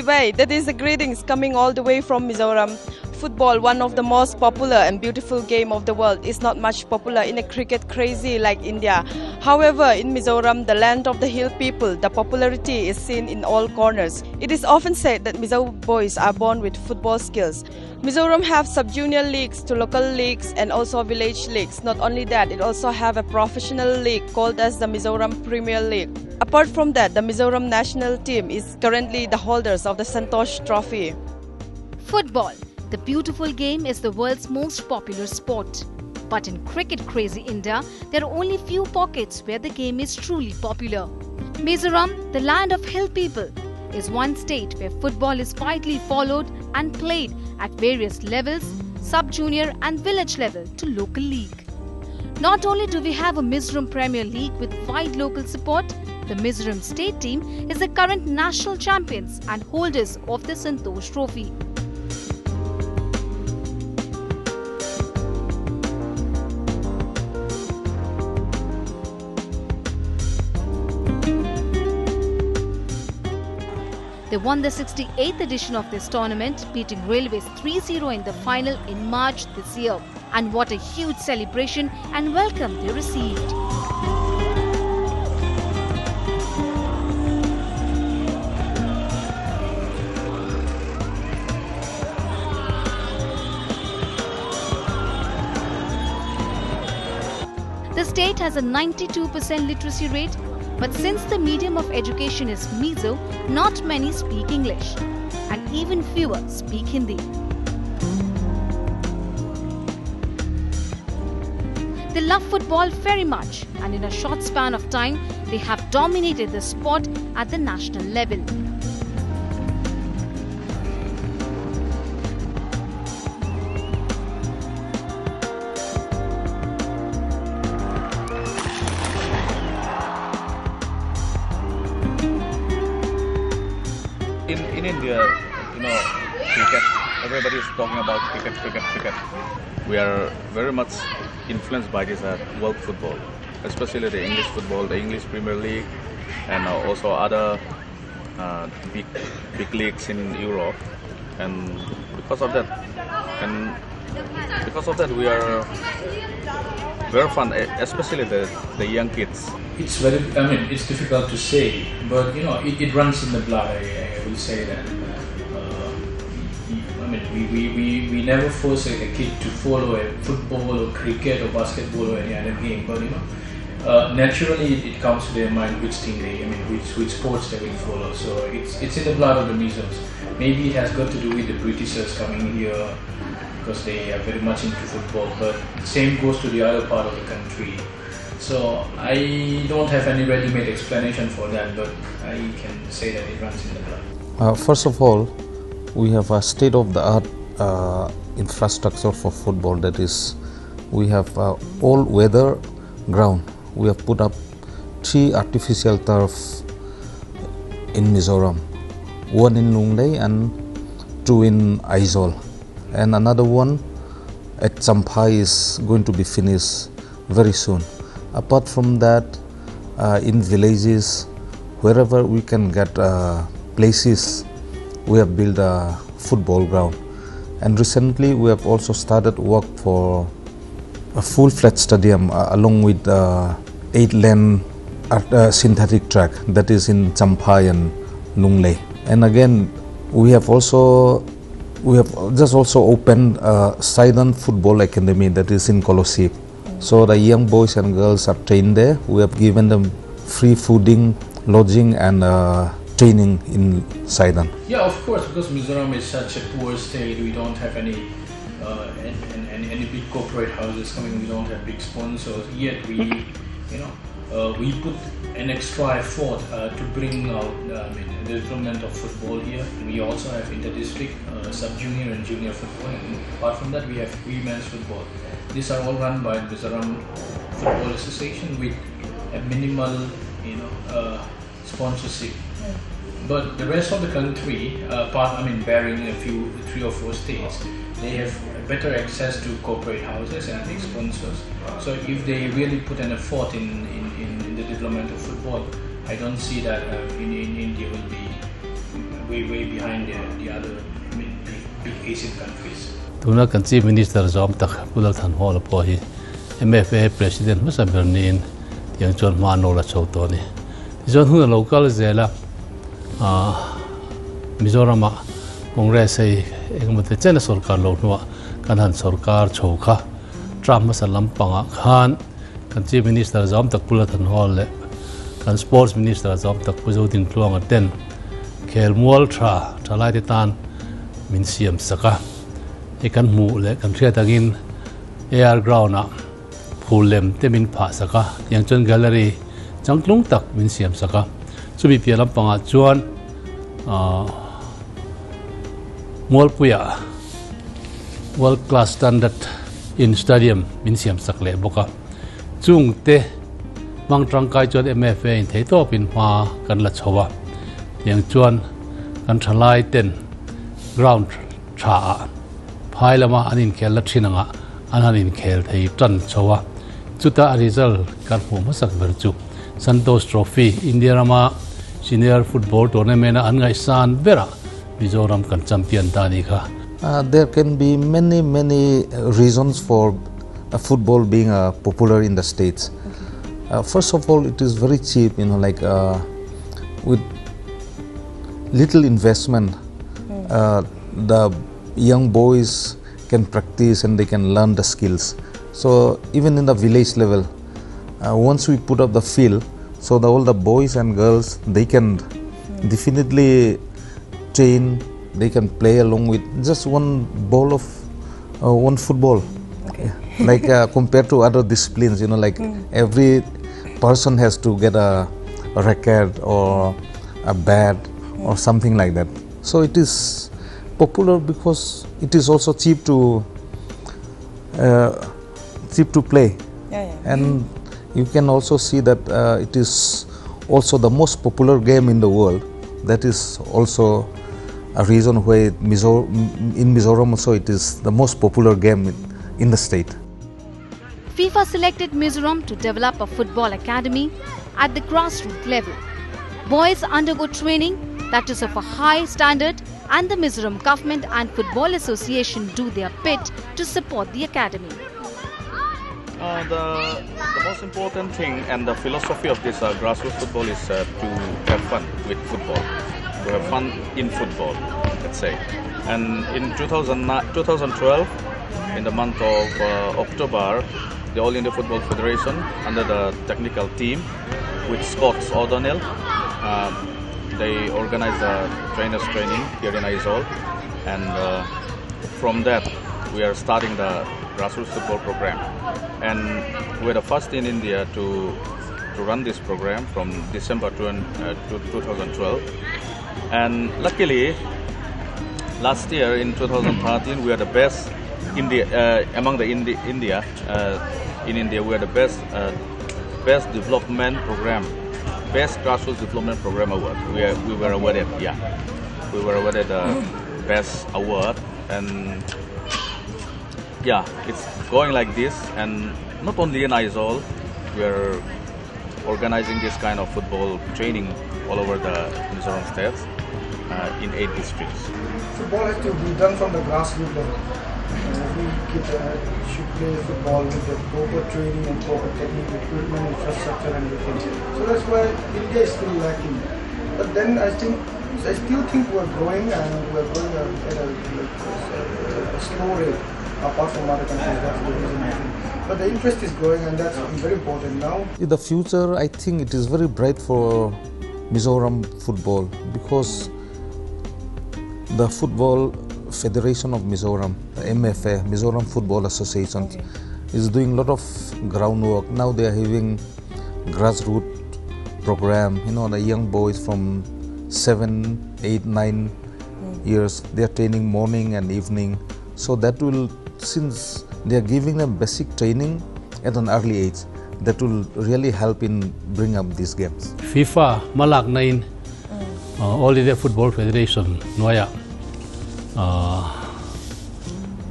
Sibai, that is the greetings coming all the way from Mizoram. Football, one of the most popular and beautiful game of the world, is not much popular in a cricket crazy like India. However, in Mizoram, the land of the hill people, the popularity is seen in all corners. It is often said that Mizo boys are born with football skills. Mizoram have sub-junior leagues to local leagues and also village leagues. Not only that, it also have a professional league called as the Mizoram Premier League. Apart from that, the Mizoram national team is currently the holders of the Santosh Trophy. Football, the beautiful game, is the world's most popular sport. But in cricket-crazy India, there are only few pockets where the game is truly popular. Mizoram, the land of hill people, is one state where football is widely followed and played at various levels, sub-junior and village level to local league. Not only do we have a Mizoram Premier League with wide local support, the Mizoram state team is the current national champions and holders of the Santosh Trophy. They won the 68th edition of this tournament, beating Railways 3-0 in the final in March this year. And what a huge celebration and welcome they received. The state has a 92% literacy rate, but since the medium of education is Mizo, not many speak English, and even fewer speak Hindi. They love football very much, and in a short span of time, they have dominated the sport at the national level. In India, cricket, everybody is talking about cricket. We are very much influenced by this world football, especially the English football, the English Premier League, and also other big leagues in Europe. And because of that, we are very fun, especially the young kids. It's it's difficult to say, but it runs in the blood. I will say that. We never force a kid to follow a football or cricket or basketball or any other game, but naturally it comes to their mind which team which sports they will follow. So it's in the blood of the Mizos. Maybe it has got to do with the Britishers coming here because they are very much into football, but the same goes to the other part of the country. So I don't have any ready-made explanation for that, but I can say that it runs in the blood. First of all, we have a state-of-the-art infrastructure for football. That is, we have all-weather ground. We have put up 3 artificial turf in Mizoram, 1 in Lunglei and 2 in Aizawl, and another one at Champai is going to be finished very soon. Apart from that, in villages, wherever we can get places, we have built a football ground. And recently we have also started work for a full-fledged stadium along with 8-lane synthetic track that is in Champai and Lunglei. And again, we have just also opened a Sidon Football Academy that is in Kolosip. So the young boys and girls are trained there. We have given them free fooding, lodging and training in Sidon. Yeah, of course, because Mizoram is such a poor state, we don't have any big corporate houses coming, we don't have big sponsors, yet we put an extra effort to bring out the development of football here. We also have inter-district, sub-junior and junior football, and apart from that we have women's football. These are all run by Mizoram Football Association with a minimal sponsorship. But the rest of the country, barring a few 3 or 4 states, they have better access to corporate houses and big sponsors. So if they really put an effort in the development of football, I don't see that in India will be way behind the other big Asian countries. Tuna kan Chief Minister zom tak pula than hall po hi MFA President Masa Bernin yang chuan mano la chauto ni chuan hu local zela Mizoram Congress ei engmate chena sarkar lo nuwa kan han sarkar chokha Trump masa lampanga khan kan Chief Minister zom tak pula than hall le kan Sports Minister zom tak puzo din tluanga ten khel mual thalai te tan min siam saka kan mu le kan thria tagin air ground na phulem te min pha saka yang chon gallery changtlung tak min siam saka chumi pialam panga chuan mol puya world class standard in stadium min siam sak le boka chung te mang trangkai chuan MFA in theito pin ma kan la chowa yang chuan kan thalai ten ground tha phai lama anin khel la thinanga anin khel thei tan chowa chuta result kan hu masak berchu Santosh Trophy India Rama Senior Football Tournament an ngai san bera Mizoram kan champion tani kha. There can be many reasons for football being popular in the states. First of all, it is very cheap, like with little investment the young boys can practice and they can learn the skills. So even in the village level, once we put up the field, so all the boys and girls, they can definitely train, they can play along with just one ball of one football. Okay. Like compared to other disciplines, like every person has to get a racket or a bat or something like that. So it is popular because it is also cheap to play. And you can also see that it is also the most popular game in the world. That is also a reason why in Mizoram also it is the most popular game in the state. FIFA selected Mizoram to develop a football academy at the grassroots level. Boys undergo training that is of a high standard, and the Mizoram government and Football Association do their bit to support the academy. The most important thing and the philosophy of this grassroots football is to have fun with football, to have fun in football, let's say. And in 2012, in the month of October, the All India Football Federation, under the technical team with Scots O'Donnell, they organized a trainers training here in Aizawl, and from that we are starting the grassroots football program, and we're the first in India to run this program from December 2012. And luckily last year in 2013 we are the best among the India in India. We are the best development program, best grassroots development program award. We were awarded, we were awarded the best award. And it's going like this. And not only in Aizawl, we are organizing this kind of football training all over the Mizoram states in 8 districts. Football has to be done from the grassroots level. Every kid should play football with the proper training and proper technique, equipment, infrastructure and everything. So that's why India is still lacking. But then I still think we're growing, and we're growing at a slow rate apart from other countries. That's the reason I think. But the interest is growing, and that's very important now. In the future, I think it is very bright for Mizoram football, because the Football Federation of Mizoram, the MFA, Mizoram Football Association, is doing a lot of groundwork. Now they are having grassroots program, the young boys from 7, 8, 9 years, they are training morning and evening. So that will, since they are giving them basic training at an early age, that will really help in bring up these games. FIFA malak nain All India Football Federation noya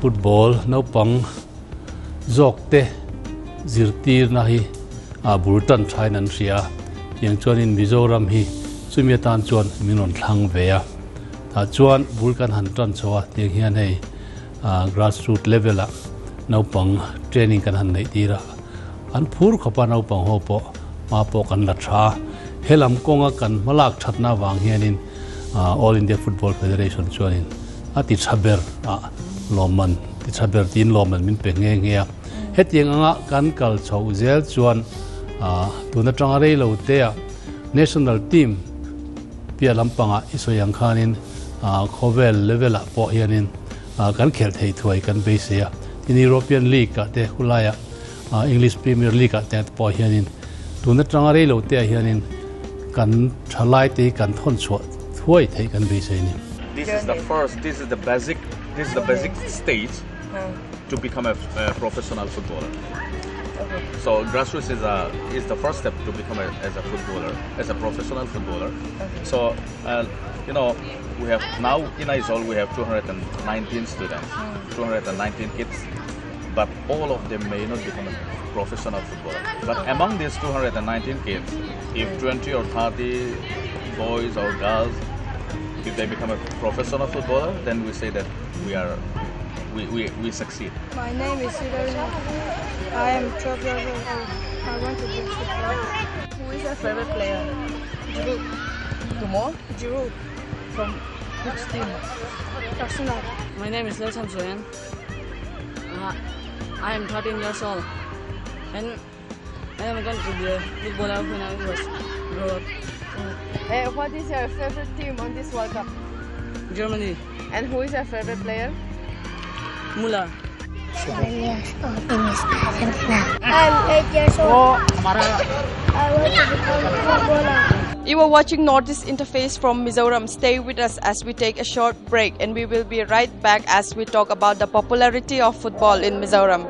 football no pang zokte zirtir na hi burtan thainan ria yang chuan in Mizoram hi chumiatan chuan minon thlang veya chuan vulkan han tran chawa te hian hei grassroots level a naupang training kan han nei tira an phur khopa naupang ho po ma po kan la tha helam konga kan malak thatna wang hianin All India Football Federation chuanin ati chaber loman ti chaber tin loman min pe nge nge hetiang anga kan kal chho zel chuan tuna tangare lo te national team pia lampanga isoyang khanin khovel level a po hianin kan khel thei thuai kan be se in European League ka te hulaya English Premier League ka te po hianin tuna tangare lo te hianin kan thalai te kan thon chho thuai thei kan be se ni. This is the basic stage to become a professional footballer. Okay. So grassroots is the first step to become as a professional footballer. Okay. So we have now in Aizawl we have 219 students, 219 kids, but all of them may not become a professional footballer. But among these 219 kids, if 20 or 30 boys or girls, if they become a professional footballer, then we say that we succeed. My name is Mizoram. I am 12 years old. I want to play football. Who is your favorite player? Giroud. Two more? Giroud. From which team? Arsenal. My name is Mizoram. I am 13 years old, and I am going to be a footballer when I was grow up. What is your favorite team on this World Cup? Germany, And who is your favorite player? Muller. 7 years old. I'm 8 years old. I want to become a footballer. You are watching Northeast Interface from Mizoram. Stay with us as we take a short break, and we will be right back as we talk about the popularity of football in Mizoram.